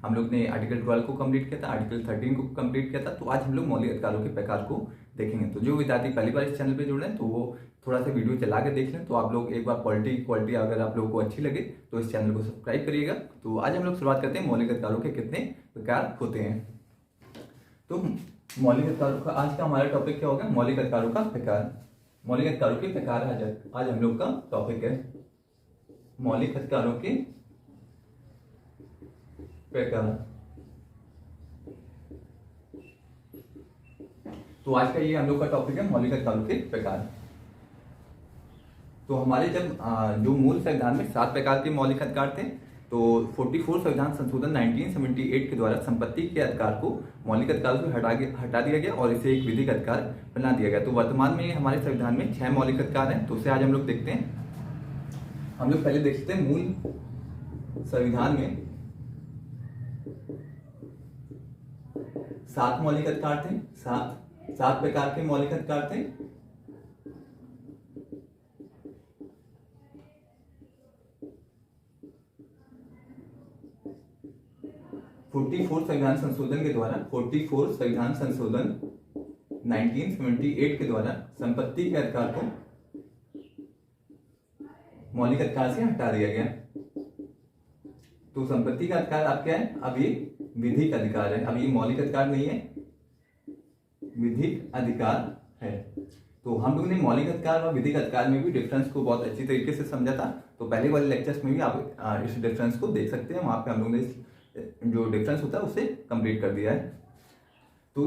हम लोग ने आर्टिकल 12 को कंप्लीट किया था, आर्टिकल 13 को कंप्लीट किया था। तो आज हम लोग मौलिक अधिकारों के प्रकार को देखेंगे। तो जो विद्यार्थी पहली बार इस चैनल पे जुड़ रहे हैं तो वो थोड़ा सा वीडियो चला के देख लें। तो आप लोग एक बार पॉलिटी क्वालिटी अगर आप लोगों को अच्छी लगे तो इस चैनल को सब्सक्राइब करिएगा। तो आज हम लोग शुरुआत करते हैं मौलिक अधिकारों के कितने प्रकार होते हैं। तो मौलिक अधिकारों का आज का हमारा टॉपिक क्या होगा? मौलिक अधिकारों का प्रकार। मौलिक अधिकारों के प्रकार आज हम लोग का टॉपिक है मौलिक अधिकारों के प्रकार। तो आज का ये हम लोग का टॉपिक है मौलिक अधिकारों के प्रकार। तो हमारे जब जो मूल संविधान में 7 प्रकार के मौलिक अधिकार थे, तो 44 संविधान संशोधन 1978 के द्वारा संपत्ति के अधिकार को मौलिक अधिकारों से हटा दिया गया और इसे एक विधिक अधिकार बना दिया गया। तो वर्तमान में हमारे संविधान में 6 मौलिक अधिकार हैं। तो उसे आज हम लोग देखते हैं। हम लोग पहले देखते हैं मूल संविधान में 7 मौलिक अधिकार थे। 7 प्रकार के मौलिक अधिकार थे। संविधान संशोधन के द्वारा 44 संविधान संशोधन 1978 के द्वारा संपत्ति के अधिकार को मौलिक अधिकार से हटा दिया गया। तो संपत्ति का अधिकार अब क्या है? अब ये विधिक अधिकार है। अब ये मौलिक अधिकार नहीं है, विधिक अधिकार है। तो हम लोग ने मौलिक अधिकार और विधिक अधिकार में भी डिफरेंस को बहुत अच्छी तरीके से समझा था। तो पहले वाले लेक्चर्स में भी आप इस डिफरेंस को देख सकते हैं। वहां पे हम लोग ने जो डिफरेंस होता है उसे कंप्लीट कर दिया है। तो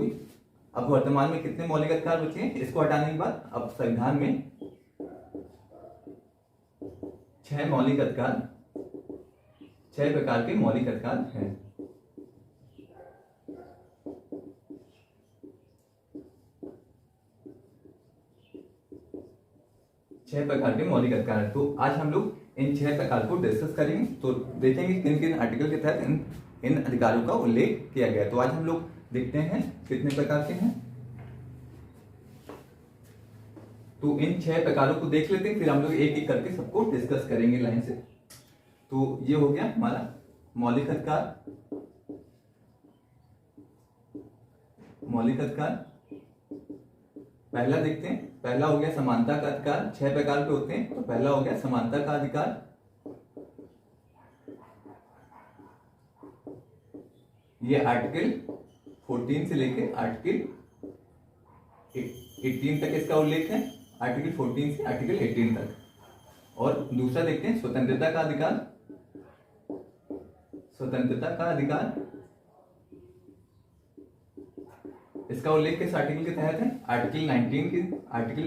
अब वर्तमान में कितने मौलिक अधिकार बचे हैं? इसको हटाने के बाद अब संविधान में 6 मौलिक अधिकार, 6 प्रकार के मौलिक अधिकार हैं। 6 प्रकार के मौलिक अधिकार हैं। तो आज हम लोग इन 6 प्रकार को डिस्कस करेंगे। तो देखेंगे किन किन आर्टिकल के तहत इन अधिकारों का उल्लेख किया गया है। तो आज हम लोग देखते हैं कितने प्रकार के हैं। तो इन 6 प्रकारों को देख लेते हैं, फिर हम लोग एक एक करके सबको डिस्कस करेंगे लाइन से। तो ये हो गया हमारा मौलिक अधिकार। मौलिक अधिकार पहला देखते हैं। पहला हो गया समानता का अधिकार। 6 प्रकार के होते हैं। तो पहला हो गया समानता का अधिकार। ये आर्टिकल 14 से लेकर आर्टिकल 18 तक इसका उल्लेख है। आर्टिकल 14 से आर्टिकल 18 तक। और दूसरा देखते हैं स्वतंत्रता का अधिकार। स्वतंत्रता का अधिकार, इसका उल्लेख किस आर्टिकल के तहत है? आर्टिकल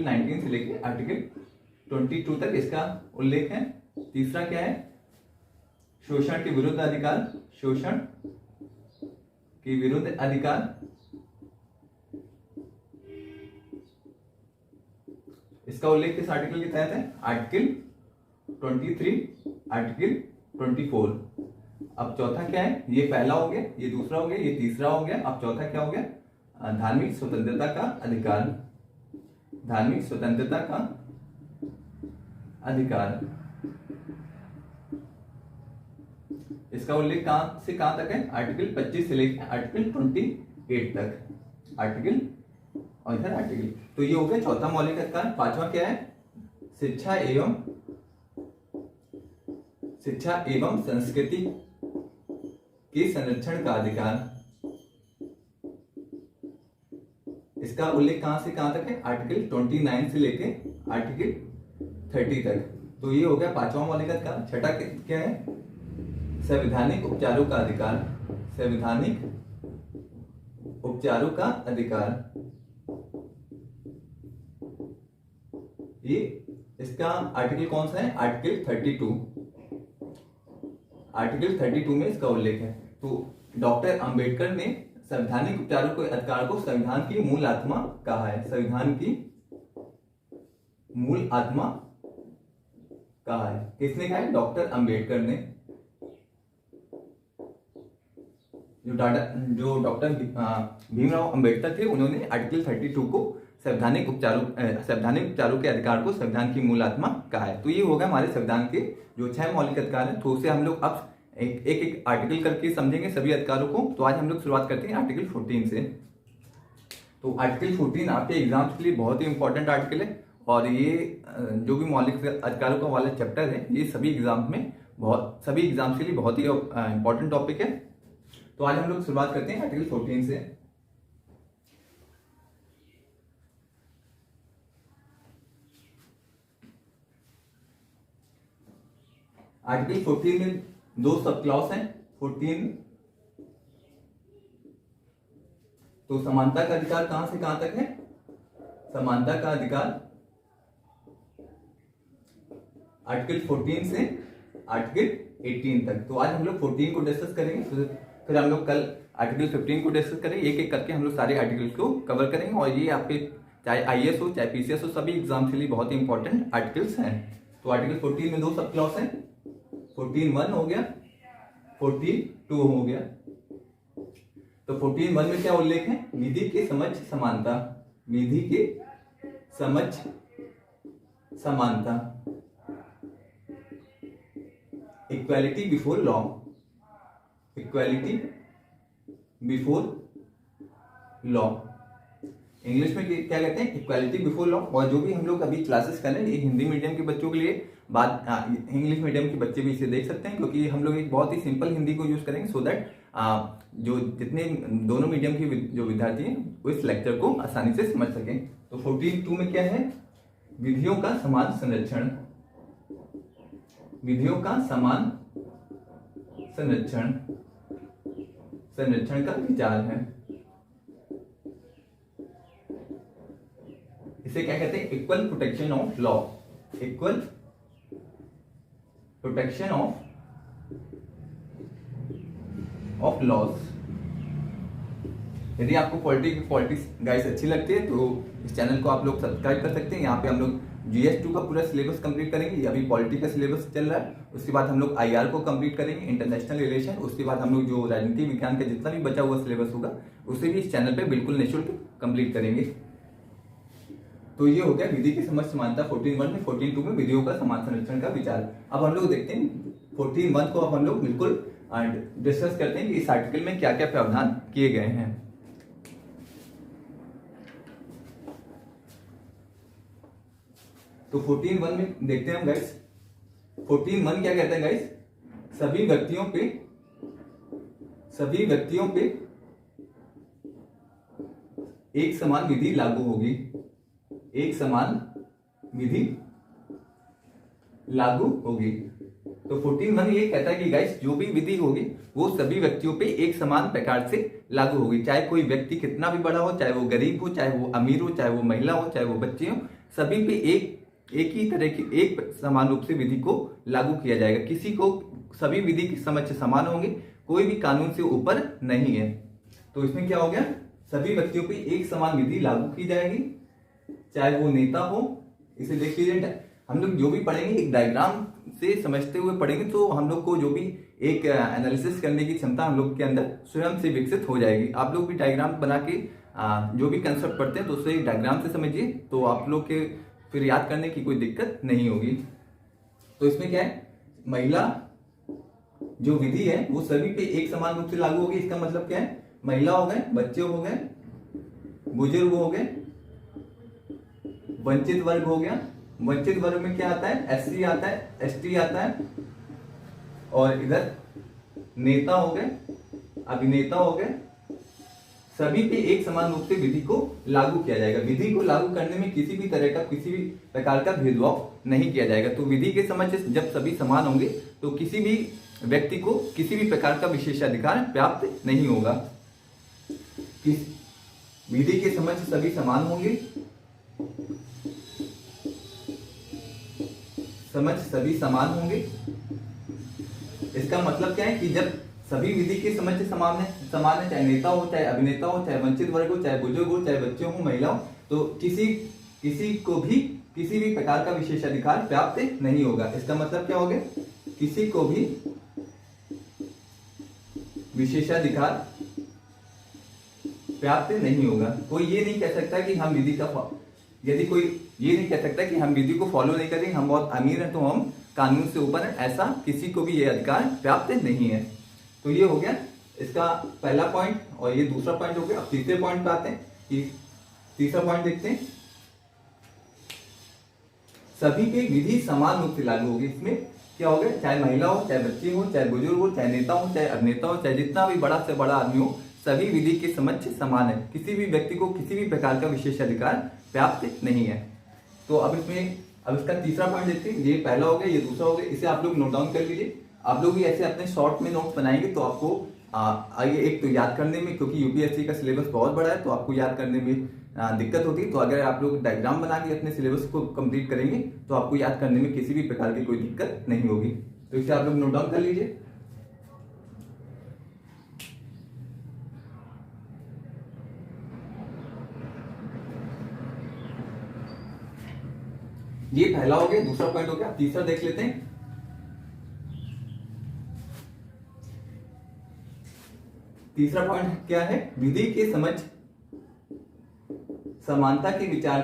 19 से लेकर आर्टिकल 22 तक इसका उल्लेख है। तीसरा क्या है? शोषण के विरुद्ध अधिकार। शोषण के विरुद्ध अधिकार, इसका उल्लेख किस आर्टिकल के तहत है? Article 23, article 24। अब चौथा क्या है? ये पहला हो गया, ये दूसरा हो गया, ये तीसरा हो गया। अब चौथा क्या हो गया? धार्मिक स्वतंत्रता का अधिकार। धार्मिक स्वतंत्रता का अधिकार, इसका उल्लेख कहां से कहां तक है? आर्टिकल 25 से लेकर आर्टिकल 28 तक। आर्टिकल और इधर आर्टिकल। तो ये हो गया चौथा मौलिक अधिकार। पांचवा क्या है? शिक्षा एवं संस्कृति के संरक्षण का अधिकार। इसका उल्लेख कहां से कहां तक है? आर्टिकल 29 से लेके आर्टिकल 30 तक। तो ये हो गया पांचवा मौलिक अधिकार। छठा क्या है? संवैधानिक उपचारों का अधिकार। संवैधानिक उपचारों का अधिकार, ये इसका आर्टिकल कौन सा है? आर्टिकल 32। आर्टिकल 32 में इसका उल्लेख है। तो डॉक्टर अंबेडकर ने संवैधानिक उपचारों के अधिकार को संविधान की मूल आत्मा कहा है। संविधान की मूल आत्मा कहा है। किसने कहा है? डॉक्टर अंबेडकर ने। जो डॉक्टर भीमराव अंबेडकर थे, उन्होंने आर्टिकल 32 को संवैधानिक उपचारों के अधिकार को संविधान की मूल आत्मा कहा है। तो ये होगा हमारे संविधान के जो 6 मौलिक अधिकार हैं। तो उसे हम लोग अब एक एक आर्टिकल करके समझेंगे सभी अधिकारों को। तो आज हम लोग शुरुआत करते हैं आर्टिकल 14 से। तो आर्टिकल 14 आपके एग्जाम्स के लिए बहुत ही इंपॉर्टेंट आर्टिकल है और ये जो भी मौलिक अधिकारों का वाला चैप्टर है ये सभी एग्जाम्स के लिए बहुत ही इंपॉर्टेंट टॉपिक है। तो आज हम लोग शुरुआत करते हैं आर्टिकल 14 से। आर्टिकल 14 में दो सब क्लॉज हैं। 14 तो समानता का अधिकार कहां से कहां तक है? समानता का अधिकार आर्टिकल 14 से आर्टिकल 18 तक। तो आज हम लोग 14 को डिस्कस करेंगे, फिर हम लोग कल आर्टिकल 15 को डिस्कस करेंगे। एक एक करके हम लोग सारे आर्टिकल को कवर करेंगे और ये आपके चाहे आईएएस हो चाहे पीसीएस हो सभी एग्जाम के लिए बहुत ही इंपॉर्टेंट आर्टिकल्स हैं। तो आर्टिकल 14 में दो सब क्लॉज हैं। 14(1) हो गया, 14(2) हो गया। तो 14(1) में क्या उल्लेख है? विधि के समक्ष समानता। विधि के समक्ष समानता, equality before law. Equality before law English में क्या कहते हैं? Equality before law. और जो भी हम लोग अभी क्लासेस कर रहे हैं, एक हिंदी मीडियम के बच्चों के लिए बात, इंग्लिश मीडियम के बच्चे भी इसे देख सकते हैं क्योंकि हम लोग एक बहुत ही सिंपल हिंदी को यूज करेंगे सो दैट जो जितने दोनों मीडियम के जो विद्यार्थी हैं वो इस लेक्चर को आसानी से समझ सकें। तो 14(2) में क्या है? विधियों का समान संरक्षण। विधियों का समान संरक्षण का विचार है। इसे क्या कहते हैं? Equal protection of law. Equal protection of laws. यदि आपको पॉलिटिक्स गाइस अच्छी लगती है तो इस चैनल को आप लोग सब्सक्राइब कर सकते हैं। यहाँ पे हम लोग GS2 का पूरा सिलेबस कंप्लीट करेंगे। अभी पॉलिटी का सिलेबस चल रहा है, उसके बाद हम लोग IR को कंप्लीट करेंगे, इंटरनेशनल रिलेशन। उसके बाद हम लोग जो राजनीति विज्ञान का जितना भी बचा हुआ सिलेबस होगा उसे भी इस चैनल पे बिल्कुल निःशुल्क कंप्लीट करेंगे। तो ये हो गया विधि की समक्ष समानता 14(1) में। 14(2) में विधियों का समान संरक्षण का विचार। अब हम लोग देखते हैं 14(1) को अब हम लोग बिल्कुल डिस्कस करते हैं कि इस आर्टिकल में क्या क्या प्रावधान किए गए हैं। तो 14(1) में देखते हैं हम गाइस। 14(1) क्या कहता है गाइस? सभी व्यक्तियों पे एक समान विधि लागू होगी। एक समान विधि लागू होगी। तो 14(1) ये कहता है कि गाइस जो भी विधि होगी वो सभी व्यक्तियों पे एक समान प्रकार से लागू होगी। चाहे कोई व्यक्ति कितना भी बड़ा हो, चाहे वो गरीब हो, चाहे वो अमीर हो, चाहे वो महिला हो, चाहे वो बच्चे हो, सभी पे एक ही तरह की एक समान रूप से विधि को लागू किया जाएगा। किसी को सभी विधि के समक्ष समान होंगे, कोई भी कानून से ऊपर नहीं है। तो इसमें क्या हो गया? सभी व्यक्तियों पे एक समान विधि लागू की जाएगी, चाहे वो नेता हो। इसे देखिए, हम लोग जो भी पढ़ेंगे एक डायग्राम से समझते हुए पढ़ेंगे तो हम लोग को जो भी एक एनालिसिस करने की क्षमता हम लोग के अंदर स्वयं से विकसित हो जाएगी। आप लोग भी डायग्राम बना के जो भी कंसेप्ट पढ़ते हैं तो उसे डायग्राम से समझिए, तो आप लोग के फिर याद करने की कोई दिक्कत नहीं होगी। तो इसमें क्या है? महिला जो विधि है वो सभी पे एक समान रूप से लागू होगी। इसका मतलब क्या है? महिला हो गए, बच्चे हो गए, बुजुर्ग हो गए, वंचित वर्ग हो गया। वंचित वर्ग में क्या आता है? SC आता है, ST आता है, और इधर नेता हो गए, अभिनेता हो गए। सभी पे एक समान रूप से विधि को लागू किया जाएगा। विधि को लागू करने में किसी भी प्रकार का भेदभाव नहीं किया जाएगा। तो विधि के समक्ष जब सभी समान होंगे तो किसी भी व्यक्ति को किसी भी प्रकार का विशेषाधिकार प्राप्त नहीं होगा। विधि के समक्ष सभी समान होंगे, सभी समान होंगे। इसका मतलब क्या है कि जब सभी विधि के समक्ष समान है, चाहे नेता हो, चाहे अभिनेता हो, चाहे वंचित वर्ग हो, चाहे बुजुर्ग हो, चाहे बच्चे हो, महिला हो, तो किसी को भी किसी भी प्रकार का विशेषाधिकार प्राप्त नहीं होगा। इसका मतलब क्या हो गया? किसी को भी विशेषाधिकार प्राप्त नहीं होगा। कोई ये नहीं कह सकता कि हम विधि को फॉलो नहीं करेंगे, हम बहुत अमीर हैं तो हम कानून से ऊपर है, ऐसा किसी को भी ये अधिकार प्राप्त नहीं है। तो ये हो गया इसका पहला पॉइंट और ये दूसरा पॉइंट हो गया। अब तीसरे पॉइंट पे आते हैं कि तीसरा पॉइंट देखते हैं, सभी पे विधि समान रूप से लागू होगी। इसमें क्या हो गया, चाहे महिला हो, चाहे बच्चे हो, चाहे बुजुर्ग हो, चाहे नेता हो, चाहे अभिनेता हो, चाहे जितना भी बड़ा से बड़ा आदमी हो, सभी विधि के समक्ष समान है। किसी भी व्यक्ति को किसी भी प्रकार का विशेष अधिकार प्राप्त नहीं है। तो अब इसका तीसरा पॉइंट देखते हैं। ये पहला हो गया, ये दूसरा हो गया। इसे आप लोग नोट डाउन कर लीजिए। आप लोग भी ऐसे अपने शॉर्ट में नोट्स बनाएंगे तो आपको आगे एक तो याद करने में, क्योंकि यूपीएससी का सिलेबस बहुत बड़ा है तो आपको याद करने में दिक्कत होती है। तो अगर आप लोग डायग्राम बना के अपने सिलेबस को कंप्लीट करेंगे तो आपको याद करने में किसी भी प्रकार की कोई दिक्कत नहीं होगी। तो इसे आप लोग नोट डाउन कर लीजिए। ये पहला हो गया, दूसरा पॉइंट हो गया। तीसरा देख लेते हैं। तीसरा पॉइंट क्या है, विधि के समक्ष समानता के विचार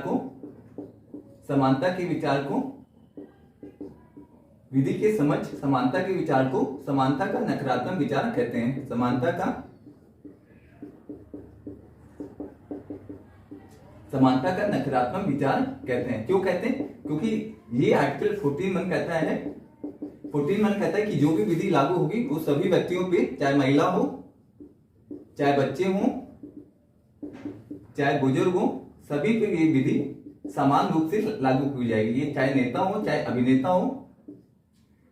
को विधि के समक्ष समानता के विचार को समानता का नकारात्मक विचार कहते हैं। समानता का नकारात्मक विचार कहते हैं। क्यों कहते हैं? क्योंकि ये आर्टिकल 14(1) कहता है 14(1) कहता है कि जो भी विधि लागू होगी वो सभी व्यक्तियों पे, चाहे महिला हो, चाहे बच्चे हों, चाहे बुजुर्ग हो, सभी पे ये विधि समान रूप से लागू की जाएगी। ये चाहे नेता हो, चाहे अभिनेता हो,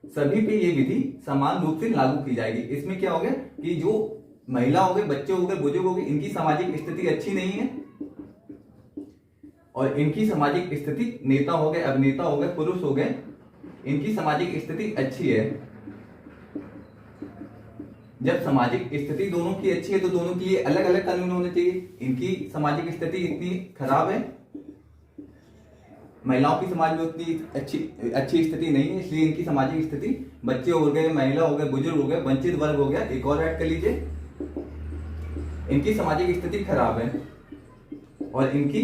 सभी पे ये विधि समान रूप से लागू की जाएगी। इसमें क्या हो गया कि जो महिला हो गए, बच्चे हो गए, बुजुर्ग हो गए, इनकी सामाजिक स्थिति अच्छी नहीं है और इनकी सामाजिक स्थिति, नेता हो गए, अभिनेता हो गए, पुरुष हो गए, इनकी सामाजिक स्थिति अच्छी है। जब सामाजिक स्थिति दोनों की अच्छी है तो दोनों के लिए अलग अलग कानून होने चाहिए। इनकी सामाजिक स्थिति इतनी खराब है, महिलाओं की समाज में उतनी अच्छी स्थिति नहीं है, इसलिए इनकी सामाजिक स्थिति, बच्चे हो गए, महिला हो गए, बुजुर्ग हो गए, वंचित वर्ग हो गया, एक और ऐड कर लीजिए, इनकी सामाजिक स्थिति खराब है और इनकी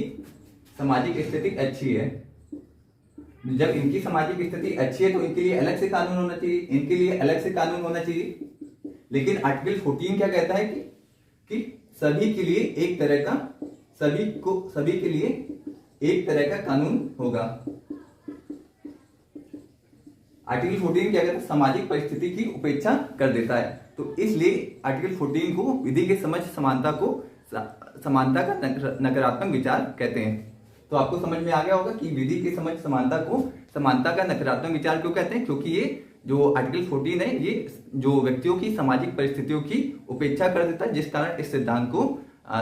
सामाजिक स्थिति अच्छी है। जब इनकी सामाजिक स्थिति अच्छी है तो इनके लिए अलग से कानून होना चाहिए, इनके लिए अलग से कानून होना चाहिए। लेकिन आर्टिकल 14 क्या कहता है कि सभी के लिए एक तरह का, सभी के लिए एक तरह का कानून होगा। आर्टिकल 14 क्या कहता है, सामाजिक परिस्थिति की उपेक्षा कर देता है। तो इसलिए आर्टिकल 14 को विधि के समक्ष समानता का नकारात्मक विचार कहते हैं। तो आपको समझ में आ गया होगा कि विधि के समक्ष समानता का नकारात्मक विचार क्यों कहते हैं, क्योंकि ये जो आर्टिकल 14 है ये जो व्यक्तियों की सामाजिक परिस्थितियों की उपेक्षा कर देता है, जिस कारण इस सिद्धांत को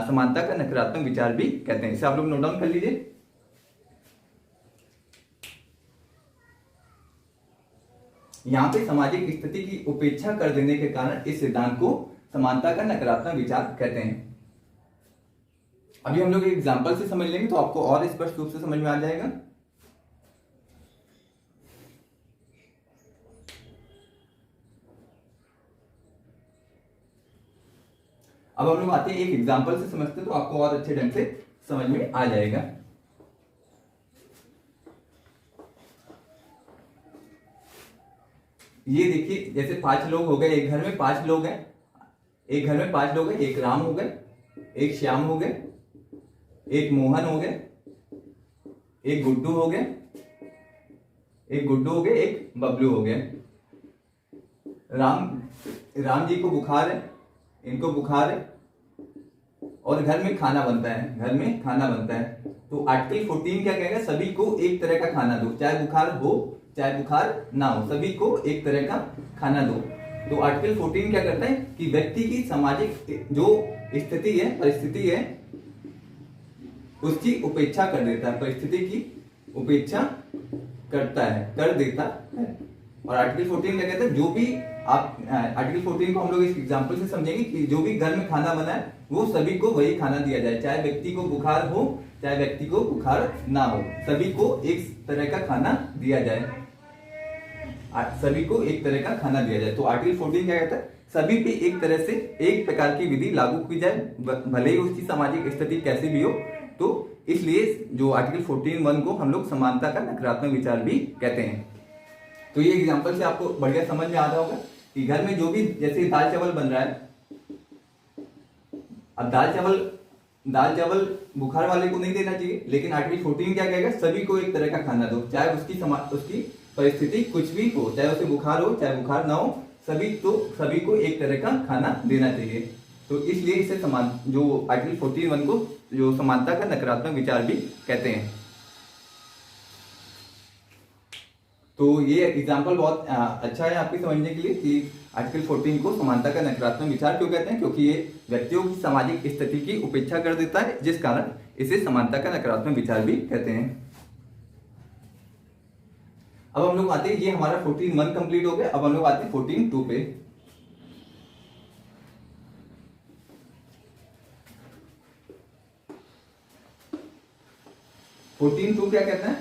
समानता का नकारात्मक विचार भी कहते हैं। इसे आप लोग नोट डाउन कर लीजिए। यहां पे सामाजिक स्थिति की उपेक्षा कर देने के कारण इस सिद्धांत को समानता का नकारात्मक विचार कहते हैं। अभी हम लोग एग्जाम्पल से समझ लेंगे तो आपको और स्पष्ट रूप से समझ में आ जाएगा। अब हम लोग आते हैं एक एग्जाम्पल से समझते हैं तो आपको और अच्छे ढंग से समझ में आ जाएगा। ये देखिए, जैसे 5 लोग हो गए, एक घर में 5 लोग हैं, एक घर में 5 लोग हैं, एक राम हो गए, एक श्याम हो गए, एक मोहन हो गए, एक गुड्डू हो गए, एक बबलू हो गए। राम जी को बुखार है, इनको बुखार है और घर में खाना बनता है, तो आर्टिकल 14 क्या कहेगा, सभी को एक तरह का खाना दो, चाहे बुखार हो चाहे बुखार ना हो, सभी को एक तरह का खाना दो। तो आर्टिकल 14 क्या करता है कि व्यक्ति की सामाजिक जो स्थिति है, परिस्थिति है, उसकी उपेक्षा कर देता है, परिस्थिति की उपेक्षा कर देता है। और आर्टिकल 14 क्या कहता है, जो भी आप आर्टिकल 14 को हम लोग इस एग्जांपल से समझेंगे कि जो भी घर में खाना बना है वो सभी को वही खाना दिया जाए, चाहे व्यक्ति को बुखार हो चाहे व्यक्ति को बुखार ना हो, सभी को एक तरह का खाना दिया जाए, सभी को एक तरह का खाना दिया जाए। तो आर्टिकल 14 क्या कहता है, सभी पे एक तरह से एक प्रकार की विधि लागू की जाए, भले ही उसकी सामाजिक स्थिति कैसी भी हो। तो इसलिए जो आर्टिकल 14(1) को हम लोग समानता का नकारात्मक विचार भी कहते हैं। तो ये एग्जांपल से आपको बढ़िया समझ में आ रहा होगा कि घर में जो भी जैसे दाल चावल बन रहा है, अब दाल चावल बुखार वाले को नहीं देना चाहिए, लेकिन आर्टिकल 14 क्या कहेगा, सभी को एक तरह का खाना दो, चाहे उसकी परिस्थिति कुछ भी हो, चाहे उसे बुखार हो चाहे बुखार ना हो, सभी को एक तरह का खाना देना चाहिए। तो इसलिए इसे जो आर्टिकल 14(1) को जो समानता का नकारात्मक विचार भी कहते हैं। तो ये एग्जाम्पल बहुत अच्छा है आपके समझने के लिए कि आर्टिकल 14 को समानता का नकारात्मक विचार क्यों कहते हैं, क्योंकि ये व्यक्तियों की सामाजिक स्थिति की उपेक्षा कर देता है, जिस कारण इसे समानता का नकारात्मक विचार भी कहते हैं। अब हम लोग आते हैं, ये हमारा 14(1) कंप्लीट हो गया। अब हम लोग आते हैं 14(2) पे। 14(2) क्या कहता है।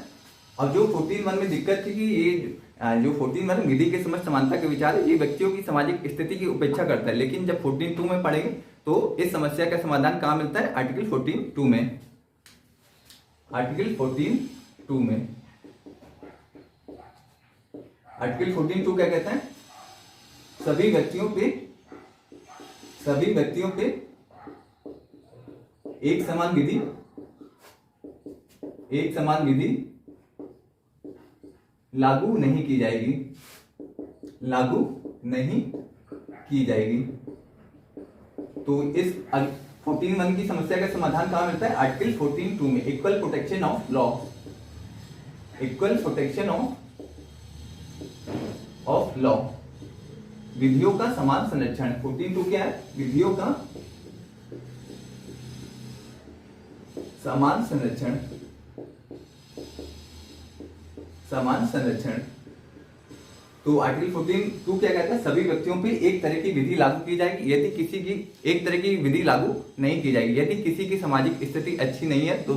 अब जो 14(1) में दिक्कत थी कि ये जो 14(1) विधि के समझ समानता के विचार है, ये व्यक्तियों की सामाजिक स्थिति की उपेक्षा करता है, लेकिन जब 14(2) में पढ़ेंगे तो इस समस्या का समाधान कहां मिलता है, आर्टिकल 14(2) में। आर्टिकल 14(2) में आर्टिकल 14(2) क्या कहता है, सभी व्यक्तियों पे एक समान विधि लागू नहीं की जाएगी। तो इस 14(1) की समस्या का समाधान कहां मिलता है, आर्टिकल 14(2) में। Equal protection of law, equal protection of law, विधियों का समान संरक्षण। 14(2) क्या है, विधियों का समान संरक्षण। तो आर्टिकल 14(2) क्या कहता है, सभी व्यक्तियों पे एक तरह की विधि लागू की जाएगी, यदि किसी की एक तरह की विधि लागू नहीं की जाएगी। यदि किसी की सामाजिक स्थिति अच्छी नहीं है तो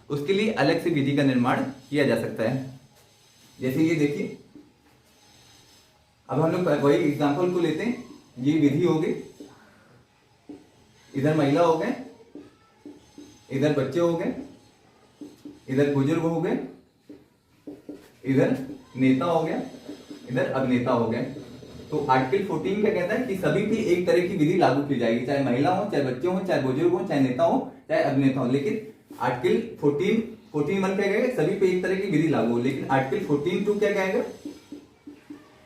उसके लिए अलग से विधि का निर्माण किया जा सकता है। जैसे ये देखिए, अब हम लोग वही एग्जांपल को लेते हैं। ये विधि हो गई, इधर महिला हो गए, इधर बच्चे हो गए, इधर बुजुर्ग हो गए, इधर नेता हो गया, इधर अभिनेता हो गए। तो आर्टिकल 14 क्या कहता है कि सभी पे एक तरह की विधि लागू की जाएगी, चाहे महिला हो, चाहे बच्चे हो, चाहे बुजुर्ग हो, चाहे नेता हो, चाहे अभिनेता हो। लेकिन आर्टिकल 14(1) क्या कहेगा, सभी पे एक तरह की विधि लागू हो। लेकिन आर्टिकल 14(2) क्या कहेगा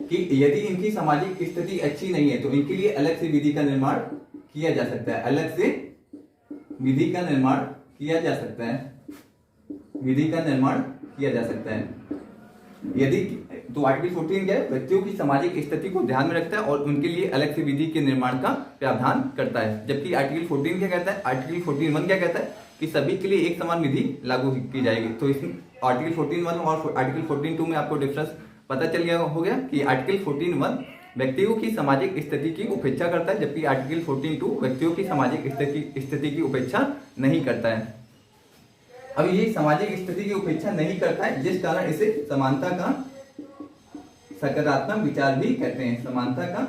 कि यदि इनकी सामाजिक स्थिति अच्छी नहीं है तो इनके लिए अलग से विधि का निर्माण किया जा सकता है, अलग से विधि का निर्माण किया जा सकता है। यदि तो आर्टिकल 14 क्या है, व्यक्तियों की सामाजिक स्थिति को ध्यान में रखता है और उनके लिए अलग से विधि के निर्माण का प्रावधान करता है। जबकि आर्टिकल 14 क्या कहता है, आर्टिकल 14(1) क्या कहता है कि सभी के लिए एक समान विधि लागू की जाएगी। तो इसमें आर्टिकल 14(1) और आर्टिकल 14(2) में आपको डिफरेंस पता चल गया हो गया कि आर्टिकल 14(1) व्यक्तियों की सामाजिक स्थिति की उपेक्षा करता है, जबकि आर्टिकल 14(2) व्यक्तियों की सामाजिक स्थिति की उपेक्षा नहीं करता है। अब ये सामाजिक स्थिति की उपेक्षा नहीं करता है, जिस कारण इसे समानता का सकारात्मक विचार भी कहते हैं। समानता का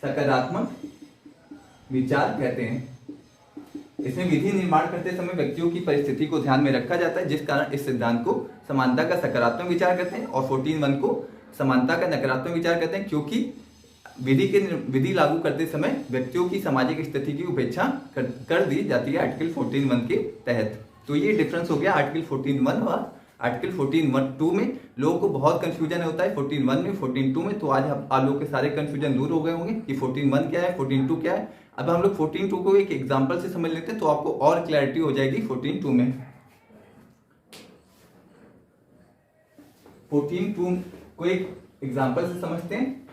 सकारात्मक विचार कहते हैं। इसमें विधि निर्माण करते समय व्यक्तियों की परिस्थिति को ध्यान में रखा जाता है, जिस कारण इस सिद्धांत को समानता का सकारात्मक विचार कहते हैं और 14(1) को समानता का नकारात्मक विचार कहते हैं, क्योंकि विधि लागू करते समय व्यक्तियों की सामाजिक स्थिति की उपेक्षा कर दी जाती है आर्टिकल 14(1) के तहत। तो ये डिफरेंस हो गया आर्टिकल 14(1) और आर्टिकल 14(2) में। लोगों को बहुत कंफ्यूजन होता है 14(1) में, 14(2) में। तो आज आप लोगों के सारे कंफ्यूजन दूर हो गए होंगे कि 14(1) क्या है, 14(2) क्या है। अब हम लोग 14(2) को एक एग्जांपल से समझ लेते हैं तो आपको और क्लैरिटी हो जाएगी 14(2) में। 14(2) को एक एग्जांपल से समझते हैं।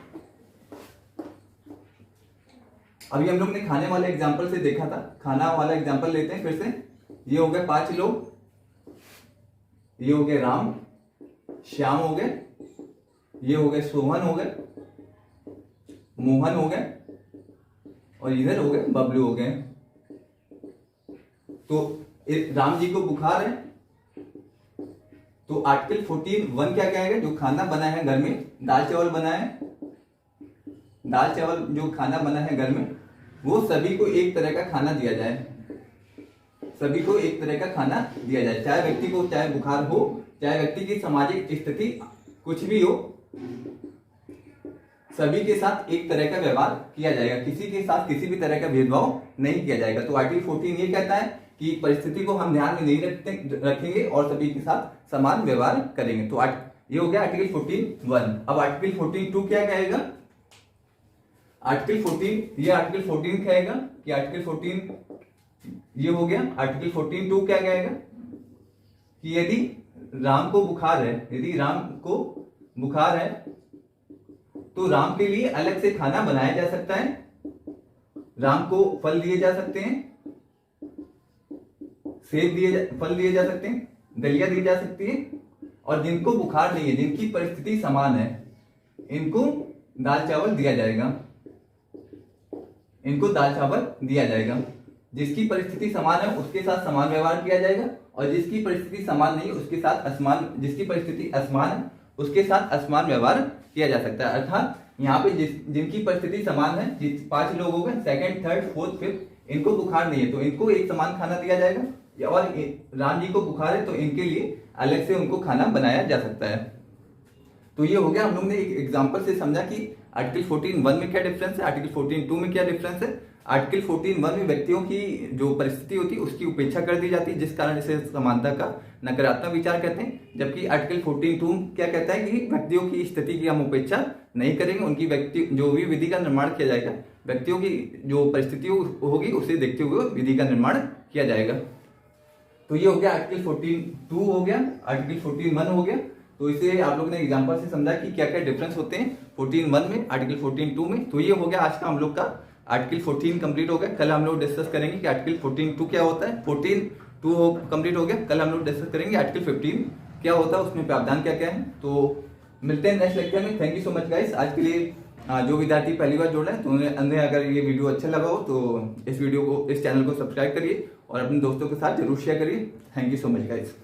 अभी हम लोग ने खाने वाले एग्जांपल से देखा था, खाना वाला एग्जांपल लेते हैं फिर से। ये हो गए 5 लोग, ये हो गए राम, श्याम हो गए, ये हो गए सोहन हो गए, मोहन हो गए और इधर हो गए बबलू हो गए। तो राम जी को बुखार है, तो आर्टिकल 14(1) क्या कहेगा, जो खाना बना है घर में, दाल चावल बना है, दाल चावल जो खाना बना है घर में, वो सभी को एक तरह का खाना दिया जाए, सभी को एक तरह का खाना दिया जाए। चाहे व्यक्ति को चाहे बुखार हो, चाहे व्यक्ति की सामाजिक स्थिति कुछ भी हो, सभी के साथ एक तरह का व्यवहार किया जाएगा, किसी के साथ किसी भी तरह का भेदभाव नहीं किया जाएगा। तो आर्टिकल 14 ये कहता है कि परिस्थिति को हम ध्यान में नहीं रखेंगे और सभी के साथ समान व्यवहार करेंगे। तो ये हो गया आर्टिकल 14(1). अब आर्टिकल 14(2) क्या कहेगा? आर्टिकल 14 कहेगा कि आर्टिकल 14 ये हो गया। आर्टिकल 14(2) क्या कहेगा कि यदि राम को बुखार है तो राम के लिए अलग से खाना बनाया जा सकता है, राम को फल दिए जा सकते हैं, फल दिए जा सकते हैं, दलिया दी जा सकती है, और जिनको बुखार नहीं है, जिनकी परिस्थिति समान है, इनको दाल चावल दिया जाएगा। जिसकी परिस्थिति समान है उसके साथ समान व्यवहार किया जाएगा, और जिसकी परिस्थिति समान नहीं है उसके साथ जिसकी परिस्थिति असमान है उसके साथ असमान व्यवहार किया जा सकता है। अर्थात यहाँ पे जिनकी परिस्थिति समान है, 5 लोग हो गए, 2nd, 3rd, 4th, 5th, इनको बुखार नहीं है तो इनको एक समान खाना दिया जाएगा, और राम जी को बुखार है तो इनके लिए अलग से उनको खाना बनाया जा सकता है। तो ये हो गया, हम लोग ने एक एग्जांपल से समझा कि आर्टिकल 14(1) में क्या डिफरेंस है, आर्टिकल 14(2) में क्या डिफरेंस है। आर्टिकल 14(1) में व्यक्तियों की जो परिस्थिति होती है उसकी उपेक्षा कर दी जाती है, जिस कारण इसे समानता का नकारात्मक विचार कहते हैं। जबकि आर्टिकल 14(2) क्या कहता है कि व्यक्तियों की स्थिति की हम उपेक्षा नहीं करेंगे, उनकी जो भी विधि का निर्माण किया जाएगा, व्यक्तियों की जो परिस्थिति होगी उसे देखते हुए विधि का निर्माण किया जाएगा। तो ये हो गया आर्टिकल 14(2) हो गया, आर्टिकल 14(1) हो गया। तो इसे आप लोग ने एग्जांपल से समझा कि क्या क्या डिफरेंस होते हैं 14(1) में, आर्टिकल 14(2) में। तो ये हो गया आज का हम लोग का आर्टिकल 14 कंप्लीट हो गया। कल हम लोग डिस्कस करेंगे कि आर्टिकल 14(2) क्या होता है। 14(2) कंप्लीट हो गया, कल हम लोग डिस्कस करेंगे आर्टिकल 15 क्या होता है, उसमें प्रावधान क्या क्या है। तो मिलते हैं नेक्स्ट लेक्चर में। Thank you so much guys. आज के लिए जो विद्यार्थी पहली बार जुड़ रहे हैं तो उन्हें अगर ये वीडियो अच्छा लगा हो तो इस चैनल को सब्सक्राइब करिए और अपने दोस्तों के साथ जरूर शेयर करिए। Thank you so much guys.